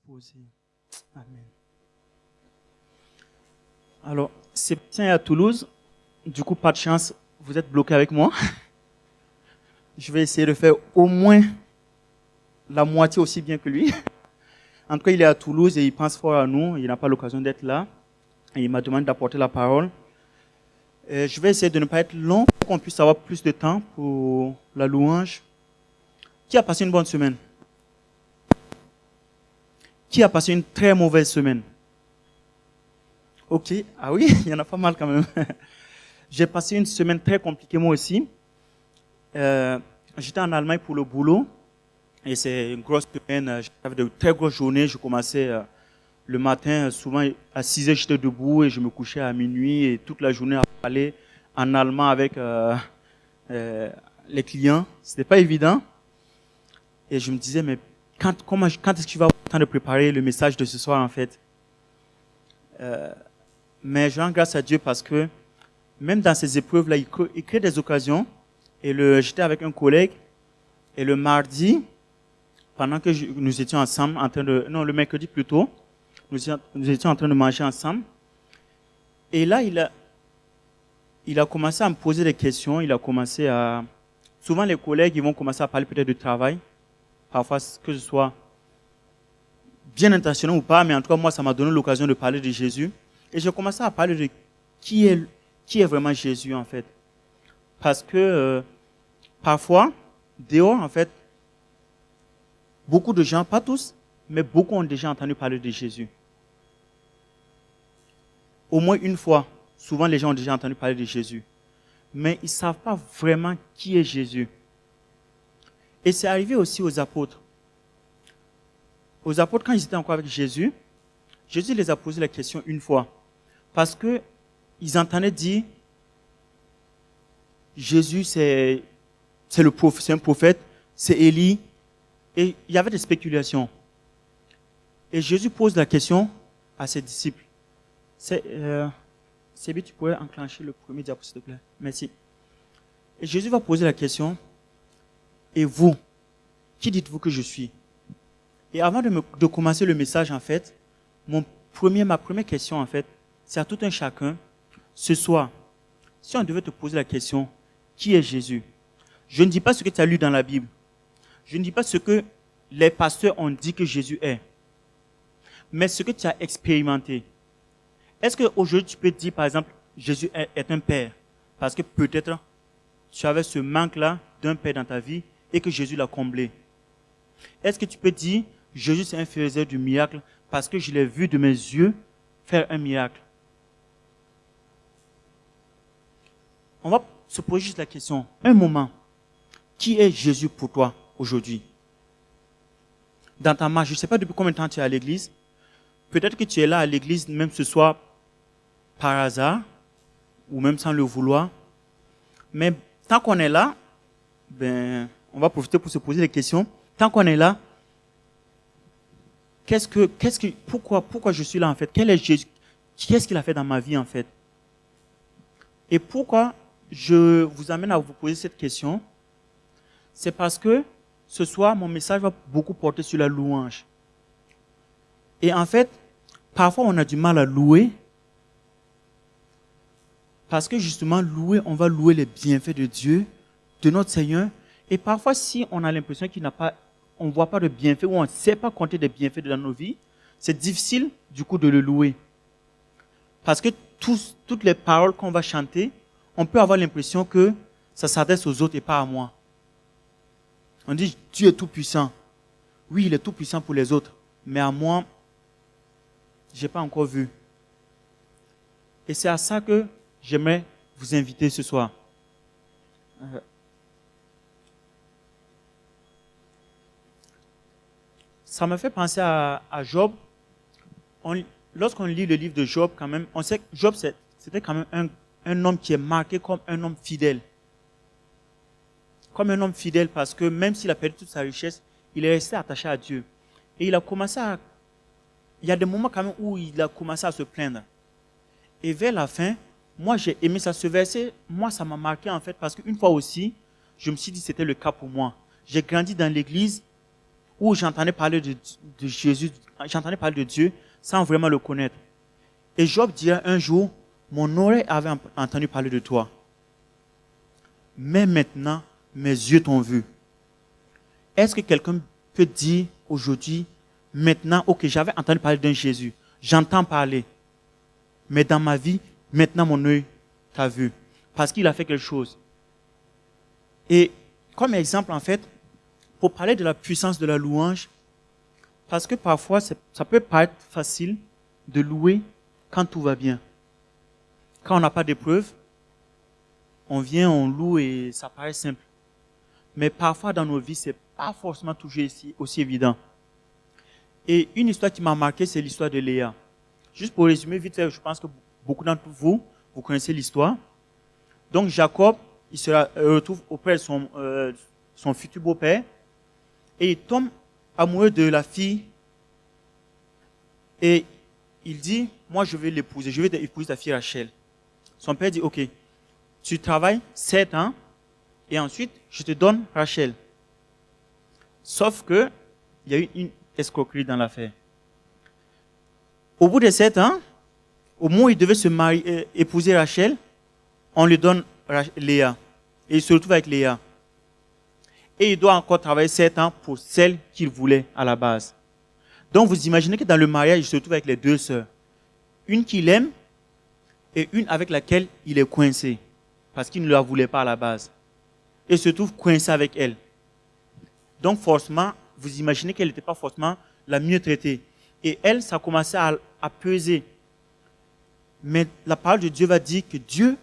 poser. Amen. Alors, Sébastien est à Toulouse. Du coup, pas de chance, vous êtes bloqué avec moi. Je vais essayer de faire au moins la moitié aussi bien que lui. En tout cas, il est à Toulouse et il pense fort à nous. Il n'a pas l'occasion d'être là. Et il m'a demandé d'apporter la parole. Je vais essayer de ne pas être long pour qu'on puisse avoir plus de temps pour la louange. Qui a passé une bonne semaine? Qui a passé une très mauvaise semaine? Ok, ah oui, il y en a pas mal quand même. J'ai passé une semaine très compliquée moi aussi. J'étais en Allemagne pour le boulot et c'est une grosse semaine. J'avais de très grosses journées. Je commençais le matin, souvent à 6 heures, j'étais debout et je me couchais à minuit et toute la journée à parler en allemand avec les clients. C'était pas évident. Et je me disais, mais quand est-ce que tu vas avoir le temps de préparer le message de ce soir en fait? Mais je rends grâce à Dieu parce que même dans ces épreuves-là, il crée des occasions. Et j'étais avec un collègue et le mardi, pendant que nous étions ensemble, le mercredi plutôt, nous étions en train de manger ensemble. Et là, il a commencé à me poser des questions. Souvent les collègues, ils vont commencer à parler peut-être de travail. Parfois, que ce soit bien intentionnel ou pas, mais en tout cas, moi, ça m'a donné l'occasion de parler de Jésus. Et j'ai commencé à parler de qui est vraiment Jésus, en fait. Parce que, parfois, dehors, en fait, beaucoup de gens, pas tous, mais beaucoup ont déjà entendu parler de Jésus. Au moins une fois, souvent les gens ont déjà entendu parler de Jésus. Mais ils ne savent pas vraiment qui est Jésus. Et c'est arrivé aussi aux apôtres. Aux apôtres, quand ils étaient encore avec Jésus, Jésus les a posé la question une fois. Parce que ils entendaient dire, Jésus c'est un prophète, c'est Élie. Et il y avait des spéculations. Et Jésus pose la question à ses disciples. Sébi, tu pourrais enclencher le premier diapo, s'il te plaît. Merci. Et Jésus va poser la question. Et vous, qui dites-vous que je suis? Et avant de commencer le message, en fait, ma première question, en fait, c'est à tout un chacun. Ce soir, si on devait te poser la question, qui est Jésus? Je ne dis pas ce que tu as lu dans la Bible. Je ne dis pas ce que les pasteurs ont dit que Jésus est. Mais ce que tu as expérimenté. Est-ce qu'aujourd'hui, tu peux te dire, par exemple, Jésus est un père? Parce que peut-être, tu avais ce manque-là d'un père dans ta vie et que Jésus l'a comblé. Est-ce que tu peux dire, Jésus c'est un faiseur du miracle parce que je l'ai vu de mes yeux faire un miracle? On va se poser juste la question, un moment, qui est Jésus pour toi aujourd'hui? Dans ta marche, je ne sais pas depuis combien de temps tu es à l'église. Peut-être que tu es là à l'église même ce soir par hasard ou même sans le vouloir. Mais tant qu'on est là, on va profiter pour se poser des questions. Tant qu'on est là, pourquoi je suis là en fait? Quel est Jésus? Qu'est-ce qu'il a fait dans ma vie en fait? Et pourquoi je vous amène à vous poser cette question? C'est parce que ce soir, mon message va beaucoup porter sur la louange. Et en fait, parfois on a du mal à louer. Parce que justement, on va louer les bienfaits de Dieu, de notre Seigneur. Et parfois, si on a l'impression on ne voit pas de bienfaits ou on ne sait pas compter des bienfaits dans nos vies, c'est difficile du coup de le louer. Parce que toutes les paroles qu'on va chanter, on peut avoir l'impression que ça s'adresse aux autres et pas à moi. On dit, Dieu est tout puissant. Oui, il est tout puissant pour les autres. Mais à moi, je n'ai pas encore vu. Et c'est à ça que j'aimerais vous inviter ce soir. Ça me fait penser à Job. Lorsqu'on lit le livre de Job, quand même, on sait que Job, c'était quand même un homme qui est marqué comme un homme fidèle. Comme un homme fidèle parce que même s'il a perdu toute sa richesse, il est resté attaché à Dieu. Et il y a des moments quand même où il a commencé à se plaindre. Et vers la fin, moi j'ai aimé ça, ce verset, moi ça m'a marqué en fait parce qu'une fois aussi, je me suis dit que c'était le cas pour moi. J'ai grandi dans l'église où j'entendais parler de Jésus, j'entendais parler de Dieu sans vraiment le connaître. Et Job dirait un jour, mon oreille avait entendu parler de toi. Mais maintenant, mes yeux t'ont vu. Est-ce que quelqu'un peut dire aujourd'hui, maintenant, ok, j'avais entendu parler d'un Jésus, j'entends parler, mais dans ma vie, maintenant mon œil t'a vu, parce qu'il a fait quelque chose. Et comme exemple, en fait, pour parler de la puissance de la louange, parce que parfois, ça peut paraître facile de louer quand tout va bien. Quand on n'a pas d'épreuve, on vient, on loue et ça paraît simple. Mais parfois dans nos vies, c'est pas forcément toujours aussi évident. Et une histoire qui m'a marqué, c'est l'histoire de Léa. Juste pour résumer vite fait, je pense que beaucoup d'entre vous, vous connaissez l'histoire. Donc Jacob, il se retrouve auprès de son futur beau-père et il tombe amoureux de la fille et il dit, moi je vais l'épouser, je vais épouser ta fille Rachel. Son père dit, ok, tu travailles 7 ans et ensuite je te donne Rachel. Sauf que il y a eu une escroquerie dans l'affaire. Au bout de 7 ans, au moment où il devait se marier, épouser Rachel, on lui donne Léa. Et il se retrouve avec Léa. Et il doit encore travailler 7 ans pour celle qu'il voulait à la base. Donc vous imaginez que dans le mariage, il se retrouve avec les 2 sœurs. Une qu'il aime et une avec laquelle il est coincé. Parce qu'il ne la voulait pas à la base. Et il se trouve coincé avec elle. Donc forcément, vous imaginez qu'elle n'était pas forcément la mieux traitée. Et elle, ça commençait à peser. Mais la parole de Dieu va dire que Dieu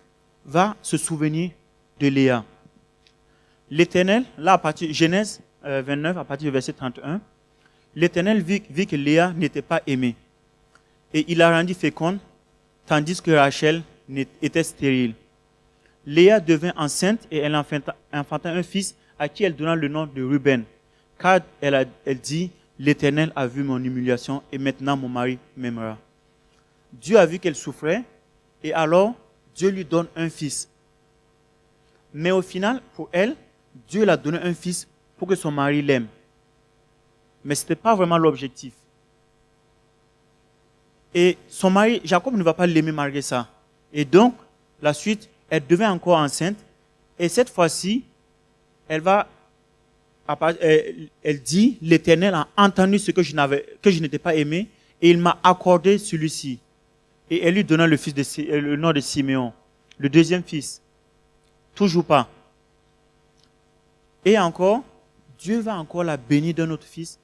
va se souvenir de Léa. L'Éternel, là à partir de Genèse 29, à partir du verset 31, l'Éternel vit que Léa n'était pas aimée. Et il la rendit féconde, tandis que Rachel était stérile. Léa devint enceinte et elle enfanta un fils à qui elle donna le nom de Ruben. Car elle dit, l'Éternel a vu mon humiliation et maintenant mon mari m'aimera. Dieu a vu qu'elle souffrait et alors Dieu lui donne un fils. Mais au final, pour elle, Dieu l'a donné un fils pour que son mari l'aime. Mais ce n'était pas vraiment l'objectif. Et son mari, Jacob, ne va pas l'aimer malgré ça. Et donc, la suite, elle devient encore enceinte. Et cette fois-ci, elle dit, l'Éternel a entendu ce que je n'étais pas aimé et il m'a accordé celui-ci. Et elle lui donna le nom de Siméon, le deuxième fils. Toujours pas. Et encore, Dieu va encore la bénir d'un autre fils,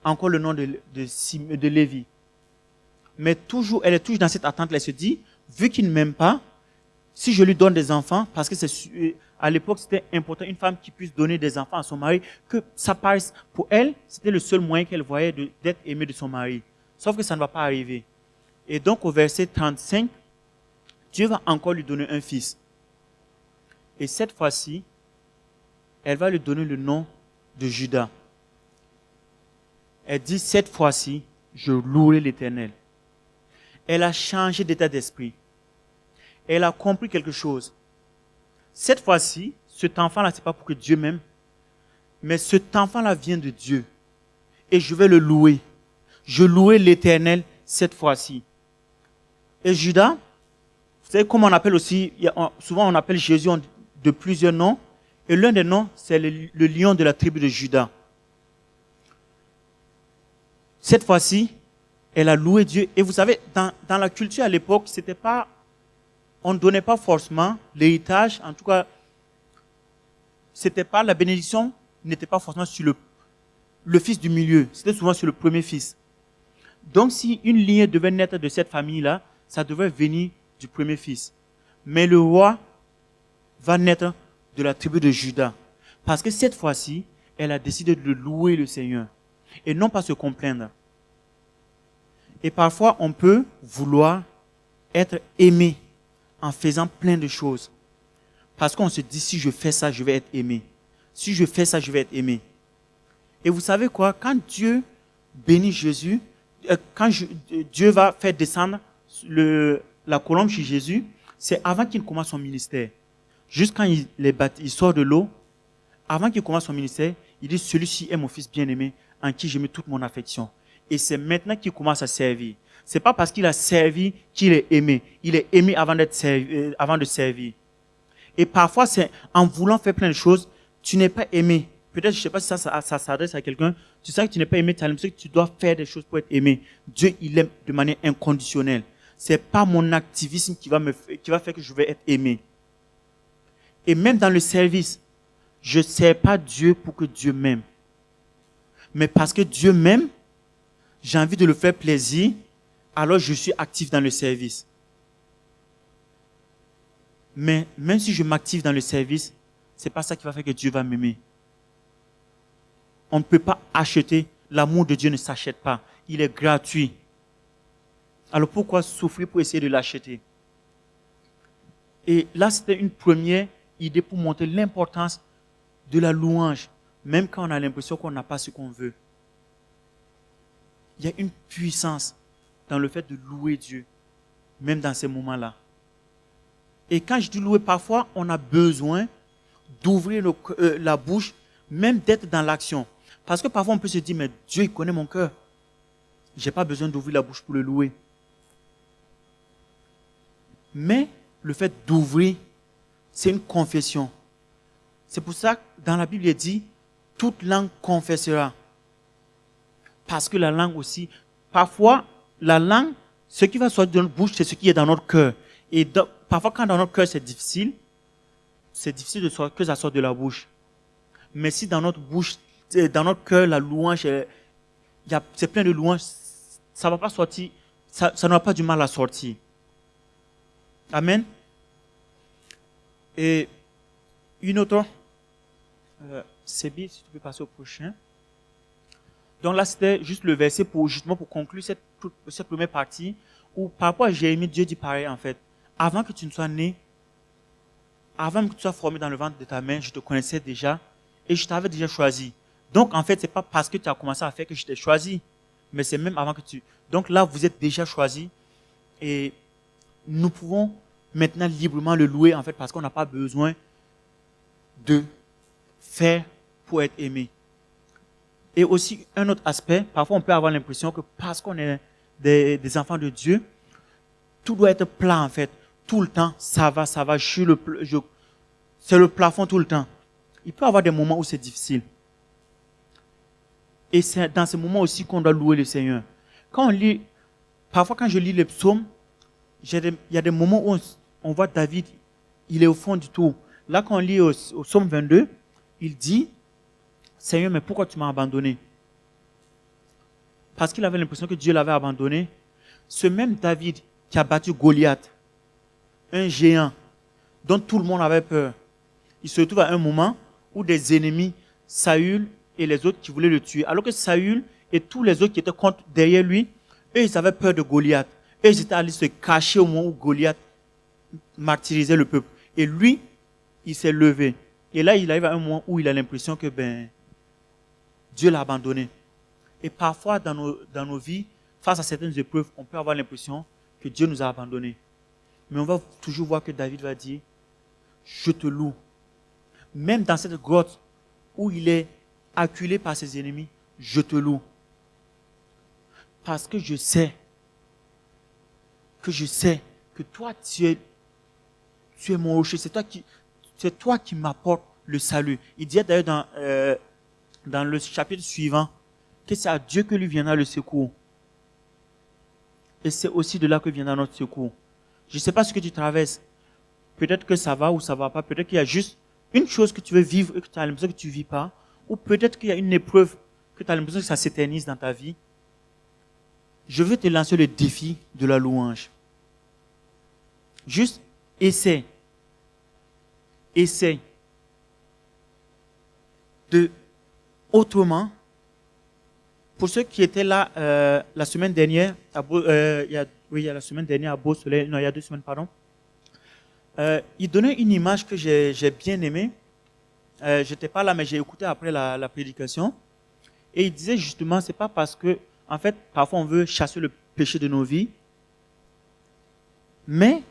encore le nom de Lévi. Mais toujours, elle est toujours dans cette attente, elle se dit, vu qu'il ne m'aime pas, si je lui donne des enfants, parce que à l'époque c'était important, une femme qui puisse donner des enfants à son mari, que ça paraisse, pour elle, c'était le seul moyen qu'elle voyait d'être aimée de son mari. Sauf que ça ne va pas arriver. Et donc au verset 35, Dieu va encore lui donner un fils. Et cette fois-ci, elle va lui donner le nom de Judas. Elle dit, cette fois-ci, je louerai l'Éternel. Elle a changé d'état d'esprit. Elle a compris quelque chose. Cette fois-ci, cet enfant-là, c'est pas pour que Dieu m'aime, mais cet enfant-là vient de Dieu. Et je vais le louer. Je louerai l'Éternel cette fois-ci. Et Judas, vous savez comment on appelle aussi, souvent on appelle Jésus de plusieurs noms, et l'un des noms, c'est le lion de la tribu de Judas. Cette fois-ci, elle a loué Dieu. Et vous savez, dans la culture à l'époque, on ne donnait pas forcément l'héritage, en tout cas, la bénédiction n'était pas forcément sur le fils du milieu, c'était souvent sur le premier fils. Donc si une lignée devait naître de cette famille-là, ça devait venir du premier fils. Mais le roi va naître de la tribu de Juda. Parce que cette fois-ci, elle a décidé de louer le Seigneur. Et non pas se complaindre. Et parfois, on peut vouloir être aimé en faisant plein de choses. Parce qu'on se dit, si je fais ça, je vais être aimé. Si je fais ça, je vais être aimé. Et vous savez quoi? Quand Dieu bénit Jésus, quand Dieu va faire descendre la colombe chez Jésus, c'est avant qu'il commence son ministère. Juste quand il sort de l'eau, avant qu'il commence son ministère, Il dit, celui-ci est mon fils bien-aimé, en qui j'ai mis toute mon affection. Et c'est maintenant qu'il commence à servir. C'est pas parce qu'il a servi qu'il est aimé. Il est aimé avant d'être servi, avant de servir. Et parfois, c'est en voulant faire plein de choses, tu n'es pas aimé. Peut-être, je sais pas si ça s'adresse à quelqu'un. Tu sais que tu n'es pas aimé, tu as l'impression que tu dois faire des choses pour être aimé. Dieu, il aime de manière inconditionnelle. C'est pas mon activisme qui va faire que je vais être aimé. Et même dans le service, je ne sers pas Dieu pour que Dieu m'aime. Mais parce que Dieu m'aime, j'ai envie de le faire plaisir, alors je suis actif dans le service. Mais même si je m'active dans le service, c'est pas ça qui va faire que Dieu va m'aimer. On ne peut pas acheter. L'amour de Dieu ne s'achète pas. Il est gratuit. Alors pourquoi souffrir pour essayer de l'acheter? Et là, c'était une première idée pour montrer l'importance de la louange, même quand on a l'impression qu'on n'a pas ce qu'on veut. Il y a une puissance dans le fait de louer Dieu, même dans ces moments-là. Et quand je dis louer, parfois, on a besoin d'ouvrir la bouche, même d'être dans l'action. Parce que parfois, on peut se dire, mais Dieu, il connaît mon cœur. Je n'ai pas besoin d'ouvrir la bouche pour le louer. Mais le fait d'ouvrir, c'est une confession. C'est pour ça que dans la Bible, il dit, toute langue confessera. Parce que la langue aussi, parfois, la langue, ce qui va sortir de notre bouche, c'est ce qui est dans notre cœur. Et parfois, quand dans notre cœur, c'est difficile que ça sorte de la bouche. Mais si dans notre bouche, dans notre cœur, la louange, c'est plein de louanges, ça va pas sortir, ça n'aura pas du mal à sortir. Amen. Et une autre, Sébi, si tu peux passer au prochain. Donc là, c'était juste le verset justement pour conclure cette première partie, où par rapport à Jérémie, Dieu dit pareil en fait. Avant que tu ne sois né, avant que tu sois formé dans le ventre de ta mère, je te connaissais déjà et je t'avais déjà choisi. Donc en fait, c'est pas parce que tu as commencé à faire que je t'ai choisi, mais c'est même avant que tu... Donc là, vous êtes déjà choisi et nous pouvons maintenant librement le louer en fait parce qu'on n'a pas besoin de faire pour être aimé. Et aussi, un autre aspect, parfois on peut avoir l'impression que parce qu'on est des enfants de Dieu, tout doit être plat en fait. Tout le temps, ça va, c'est le plafond tout le temps. Il peut y avoir des moments où c'est difficile. Et c'est dans ces moments aussi qu'on doit louer le Seigneur. Parfois quand je lis les psaumes, il y a des moments où on voit David, il est au fond du tout. Là, quand on lit au psaume 22, il dit, Seigneur, mais pourquoi tu m'as abandonné? Parce qu'il avait l'impression que Dieu l'avait abandonné. Ce même David qui a battu Goliath, un géant dont tout le monde avait peur, il se retrouve à un moment où des ennemis, Saül et les autres qui voulaient le tuer, alors que Saül et tous les autres qui étaient derrière lui, eux, ils avaient peur de Goliath. Eux, ils étaient allés se cacher au moment où Goliath martyrisait le peuple. Et lui, il s'est levé. Et là, il arrive à un moment où il a l'impression que Dieu l'a abandonné. Et parfois, dans nos vies, face à certaines épreuves, on peut avoir l'impression que Dieu nous a abandonnés. Mais on va toujours voir que David va dire, je te loue. Même dans cette grotte où il est acculé par ses ennemis, je te loue. Parce que je sais que toi, tu es mon rocher. C'est toi qui m'apportes le salut. Il dit d'ailleurs dans le chapitre suivant que c'est à Dieu que lui viendra le secours. Et c'est aussi de là que viendra notre secours. Je ne sais pas ce que tu traverses. Peut-être que ça va ou ça ne va pas. Peut-être qu'il y a juste une chose que tu veux vivre et que tu as l'impression que tu ne vis pas. Ou peut-être qu'il y a une épreuve que tu as l'impression que ça s'éternise dans ta vie. Je veux te lancer le défi de la louange. Juste essaie. Essaie. Autrement, pour ceux qui étaient là la semaine dernière, il y a la semaine dernière à Beau-Soleil, non, il y a 2 semaines, pardon. Il donnait une image que j'ai bien aimée. J'étais pas là, mais j'ai écouté après la prédication. Et il disait justement, c'est pas parce que, en fait, parfois on veut chasser le péché de nos vies, mais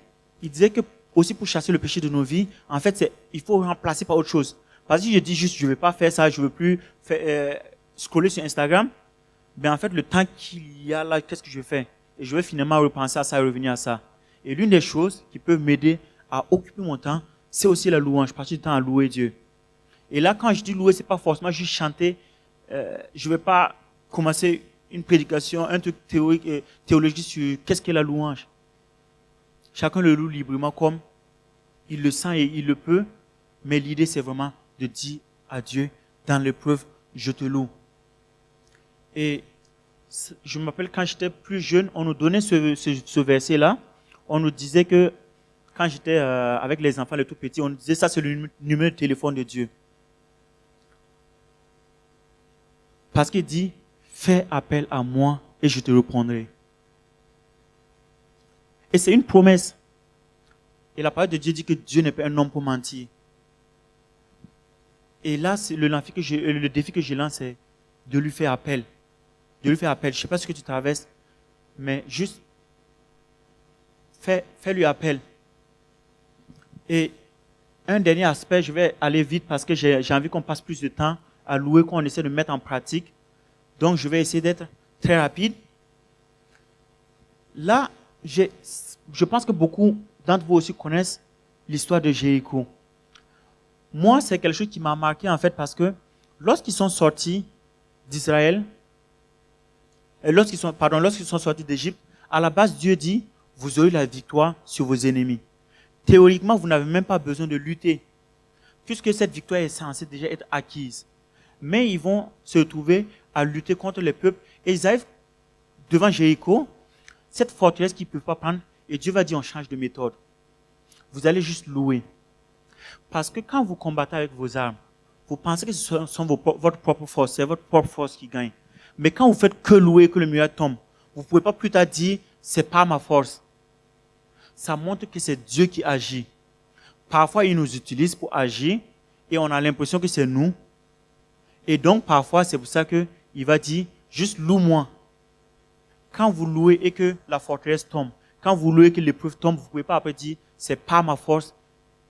il disait que aussi pour chasser le péché de nos vies, en fait, il faut remplacer par autre chose. Parce que si je dis juste, je ne vais pas faire ça, je ne veux plus scroller sur Instagram, ben en fait, le temps qu'il y a là, qu'est-ce que je fais? Et je vais finalement repenser à ça et revenir à ça. Et l'une des choses qui peut m'aider à occuper mon temps, c'est aussi la louange. Passer du temps à louer Dieu. Et là, quand je dis louer, c'est pas forcément juste chanter. Je vais pas commencer une prédication, un truc théologique sur qu'est-ce qu'est la louange. Chacun le loue librement comme il le sent et il le peut. Mais l'idée, c'est vraiment de dire à Dieu, dans l'épreuve, je te loue. Et je me rappelle quand j'étais plus jeune, on nous donnait ce verset-là. On nous disait que quand j'étais avec les enfants, les tout petits, on nous disait ça, c'est le numéro de téléphone de Dieu. Parce qu'il dit, fais appel à moi et je te répondrai. Et c'est une promesse. Et la parole de Dieu dit que Dieu n'est pas un homme pour mentir. Et là, c'est le défi que je lance, c'est de lui faire appel. De lui faire appel. Je ne sais pas ce que tu traverses, mais juste fais-lui appel. Et un dernier aspect, je vais aller vite parce que j'ai envie qu'on passe plus de temps à louer, qu'on essaie de mettre en pratique. Donc, je vais essayer d'être très rapide. Là, je pense que beaucoup d'entre vous aussi connaissent l'histoire de Jéricho. Moi, c'est quelque chose qui m'a marqué en fait parce que lorsqu'ils sont sortis d'Israël, lorsqu'ils sont sortis d'Égypte, à la base, Dieu dit, vous aurez la victoire sur vos ennemis. Théoriquement, vous n'avez même pas besoin de lutter, puisque cette victoire est censée déjà être acquise. Mais ils vont se retrouver à lutter contre les peuples, et ils arrivent devant Jéricho, cette forteresse qu'ils ne peuvent pas prendre, et Dieu va dire, on change de méthode. Vous allez juste louer. Parce que quand vous combattez avec vos armes, vous pensez que ce sont votre propre force, c'est votre propre force qui gagne. Mais quand vous faites que louer, que le miracle tombe, vous ne pouvez pas plus tard dire, c'est pas ma force. Ça montre que c'est Dieu qui agit. Parfois, il nous utilise pour agir, et on a l'impression que c'est nous. Et donc, parfois, c'est pour ça qu'il va dire, juste loue-moi. Quand vous louez et que la forteresse tombe, quand vous louez et que l'épreuve tombe, vous ne pouvez pas après dire, c'est pas ma force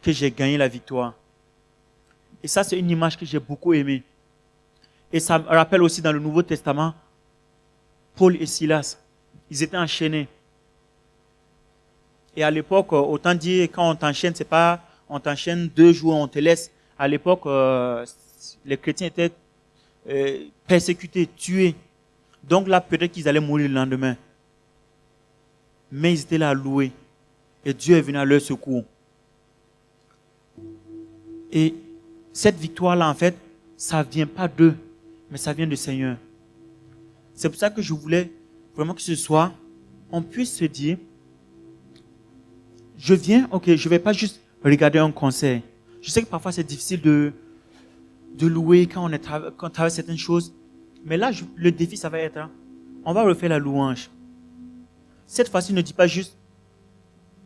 que j'ai gagné la victoire. Et ça, c'est une image que j'ai beaucoup aimée. Et ça me rappelle aussi dans le Nouveau Testament, Paul et Silas, ils étaient enchaînés. Et à l'époque, autant dire, quand on t'enchaîne, c'est pas, on t'enchaîne 2 jours, on te laisse. À l'époque, les chrétiens étaient persécutés, tués. Donc là, peut-être qu'ils allaient mourir le lendemain. Mais ils étaient là à louer. Et Dieu est venu à leur secours. Et cette victoire-là, en fait, ça ne vient pas d'eux, mais ça vient du Seigneur. C'est pour ça que je voulais vraiment que ce soir, on puisse se dire, je viens, ok, je ne vais pas juste regarder un concert. Je sais que parfois c'est difficile de louer quand on traverse certaines choses. Mais là, le défi, ça va être, on va refaire la louange. Cette fois-ci, ne dis pas juste,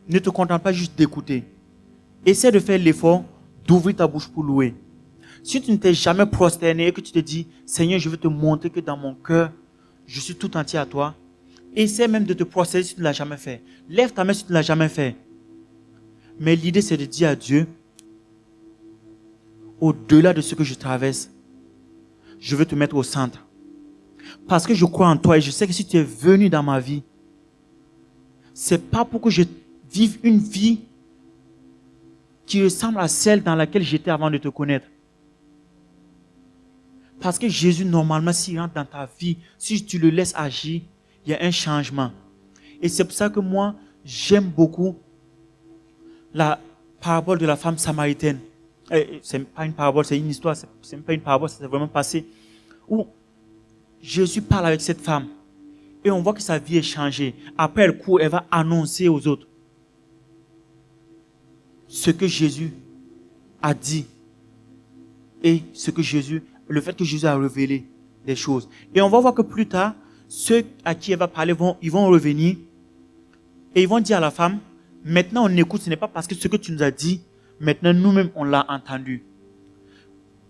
ne te contente pas juste d'écouter. Essaie de faire l'effort d'ouvrir ta bouche pour louer. Si tu ne t'es jamais prosterné et que tu te dis, Seigneur, je veux te montrer que dans mon cœur, je suis tout entier à toi, essaie même de te prosterner si tu ne l'as jamais fait. Lève ta main si tu ne l'as jamais fait. Mais l'idée, c'est de dire à Dieu, au-delà de ce que je traverse, je veux te mettre au centre. Parce que je crois en toi et je sais que si tu es venu dans ma vie, c'est pas pour que je vive une vie qui ressemble à celle dans laquelle j'étais avant de te connaître. Parce que Jésus, normalement, s'il rentre dans ta vie, si tu le laisses agir, il y a un changement. Et c'est pour ça que moi, j'aime beaucoup la parabole de la femme samaritaine. C'est pas une parabole, c'est une histoire, c'est même pas une parabole, c'est vraiment passé. Où Jésus parle avec cette femme. Et on voit que sa vie est changée. Après, elle court, elle va annoncer aux autres ce que Jésus a dit. Et le fait que Jésus a révélé des choses. Et on va voir que plus tard, ceux à qui elle va parler, ils vont revenir. Et ils vont dire à la femme, maintenant on écoute, ce n'est pas parce que ce que tu nous as dit, maintenant nous-mêmes on l'a entendu.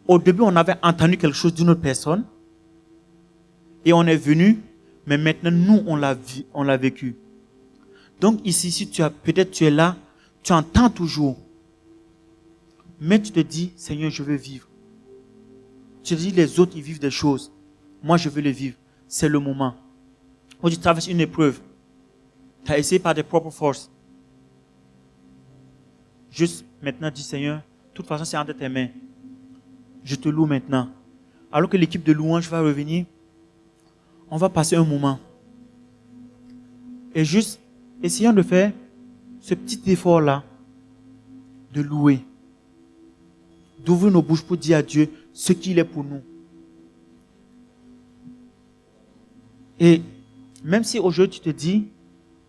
Au début, on avait entendu quelque chose d'une autre personne. Et on est venu, mais maintenant nous on l'a vécu. Donc ici, si peut-être tu es là, tu entends toujours. Mais tu te dis, Seigneur, je veux vivre. Tu te dis, les autres, ils vivent des choses. Moi, je veux les vivre. C'est le moment. Quand tu traverses une épreuve, tu as essayé par tes propres forces. Juste maintenant, dis Seigneur, de toute façon, c'est entre tes mains. Je te loue maintenant. Alors que l'équipe de louange va revenir, on va passer un moment. Et juste, essayons de faire ce petit effort-là, de louer, d'ouvrir nos bouches pour dire à Dieu ce qu'il est pour nous. Et même si aujourd'hui tu te dis,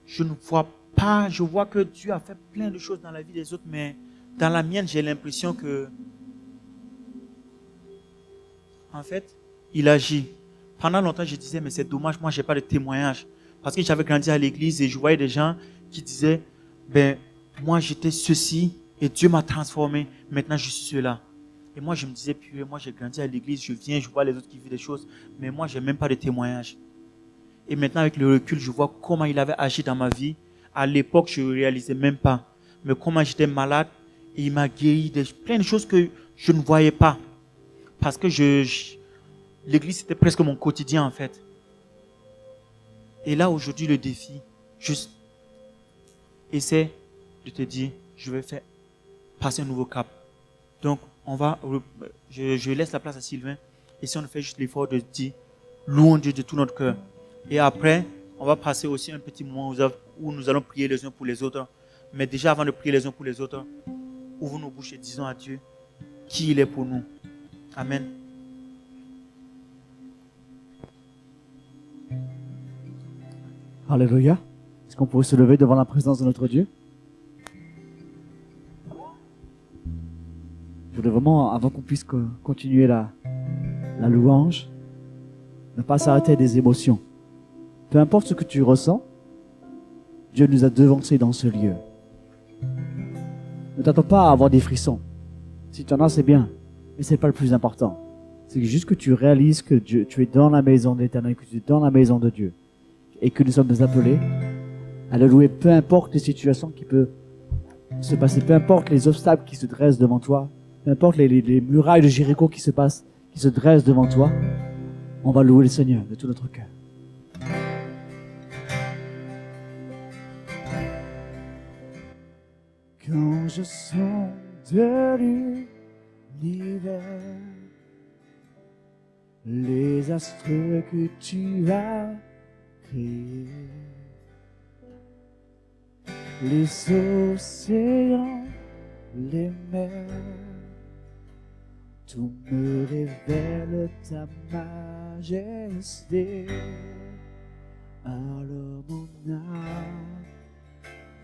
je ne vois pas, je vois que Dieu a fait plein de choses dans la vie des autres, mais dans la mienne, j'ai l'impression que, en fait, il agit. Pendant longtemps, je disais, mais c'est dommage, moi, j'ai pas de témoignage. Parce que j'avais grandi à l'église et je voyais des gens qui disaient, ben, moi, j'étais ceci et Dieu m'a transformé. Maintenant, je suis cela. Et moi, je me disais, puis moi, j'ai grandi à l'église, je viens, je vois les autres qui vivent des choses, mais moi, j'ai même pas de témoignage. Et maintenant, avec le recul, je vois comment il avait agi dans ma vie. À l'époque, je ne réalisais même pas. Mais comment j'étais malade, et il m'a guéri de plein de choses que je ne voyais pas. Parce que l'église, c'était presque mon quotidien, en fait. Et là, aujourd'hui, le défi, juste, essaie de te dire, je vais faire passer un nouveau cap. Donc, je laisse la place à Sylvain. Et si on fait juste l'effort de dire, louons Dieu de tout notre cœur. Et après, on va passer aussi un petit moment où nous allons prier les uns pour les autres. Mais déjà, avant de prier les uns pour les autres, ouvrons nos bouches et disons à Dieu qui il est pour nous. Amen. Alléluia. Est-ce qu'on pourrait se lever devant la présence de notre Dieu? Je voudrais vraiment, avant qu'on puisse continuer la louange, ne pas s'arrêter des émotions. Peu importe ce que tu ressens, Dieu nous a devancés dans ce lieu. Ne t'attends pas à avoir des frissons. Si tu en as, c'est bien, mais c'est pas le plus important. C'est juste que tu réalises que tu es dans la maison de l'Éternel, que tu es dans la maison de Dieu, et que nous sommes appelés à le louer, peu importe les situations qui peuvent se passer, peu importe les obstacles qui se dressent devant toi, peu importe les murailles de Jéricho qui se dressent devant toi, on va louer le Seigneur de tout notre cœur. Quand je sens de l'univers, les astres que tu as créés, les océans, les mers, tout me révèle ta majesté. Alors mon âme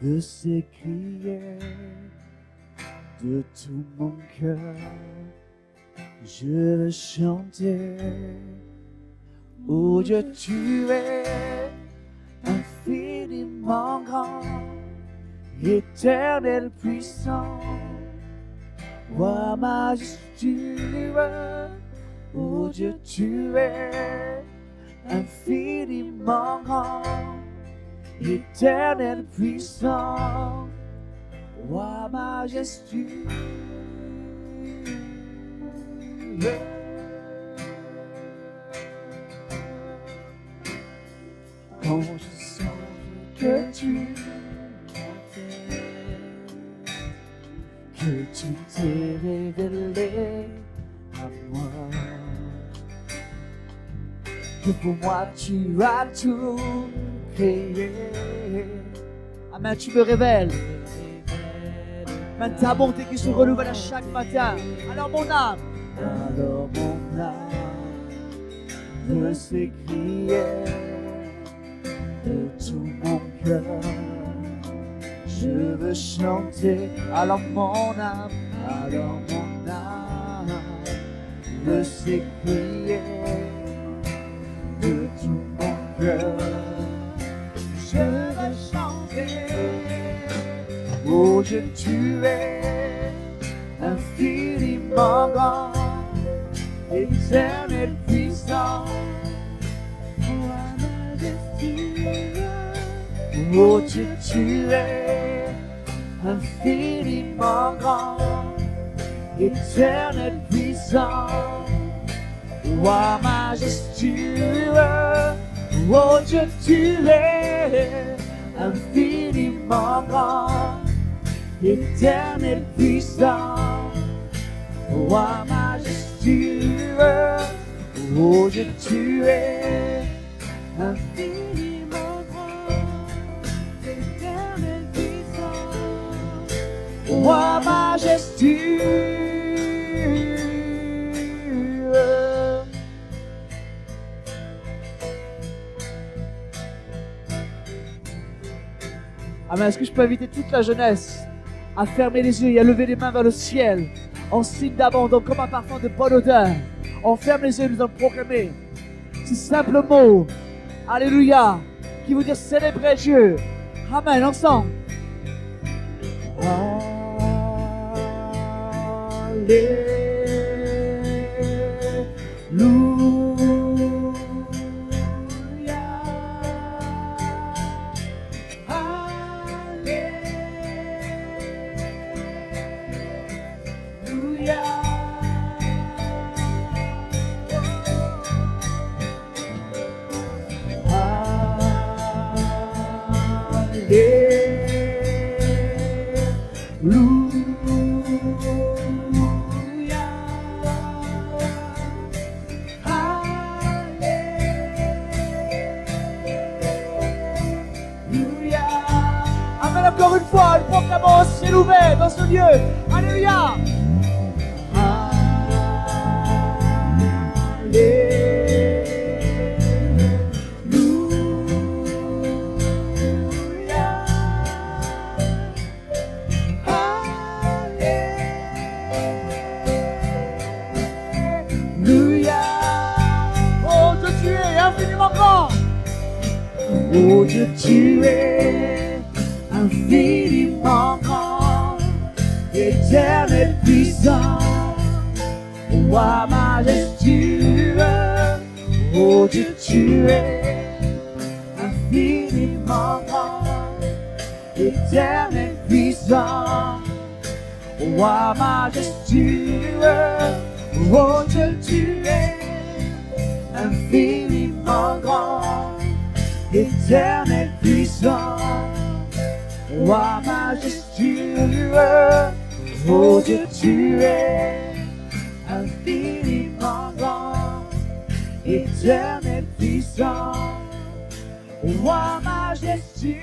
veut s'écrier de tout mon cœur, je veux chanter. Oh Dieu, tu es infiniment grand, éternel puissant, roi majestueux. Oh Dieu, tu es infiniment grand, éternel puissant, roi majestueux. Quand je sens que tu t'es révélé à moi, que pour moi tu as tout créé. Amen, tu me révèles. Même ta bonté qui se renouvelle à chaque matin. Alors mon âme veut s'écrier de tout mon cœur. Je veux chanter. Alors mon âme veut s'écrier de tout mon cœur. Je veux chanter. Oh Dieu, tu es infiniment grand, éternel puissant, roi majestueux. Oh Dieu, tu es infiniment grand, éternel puissant, Roi majestueux, oh Dieu, tu es infiniment grand, éternel puissant. Roi majestueux, oh Dieu, tu es infiniment grand, éternel puissant. Roi majestueux. Amen. Est-ce que je peux inviter toute la jeunesse à fermer les yeux et à lever les mains vers le ciel en signe d'abandon, comme un parfum de bonne odeur. On ferme les yeux et nous allons proclamer ce simple mot, Alléluia, qui veut dire célébrer Dieu. Amen, ensemble. Amen, encore une fois, nous proclamons un ciel ouvert dans ce lieu. Alléluia. Oh Dieu, tu es infiniment grand, éternel puissant, roi majestueux. Oh Dieu, tu es infiniment grand, éternel puissant, roi majestueux. Oh Dieu, tu es infiniment grand, éternel puissant, roi majestueux. Oh Dieu, tu es infiniment grand, éternel puissant, roi majestueux.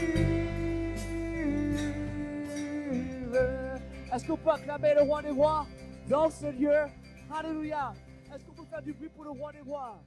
Est-ce qu'on peut acclamer le roi des rois dans ce lieu? Alléluia. Est-ce qu'on peut faire du bruit pour le roi des rois?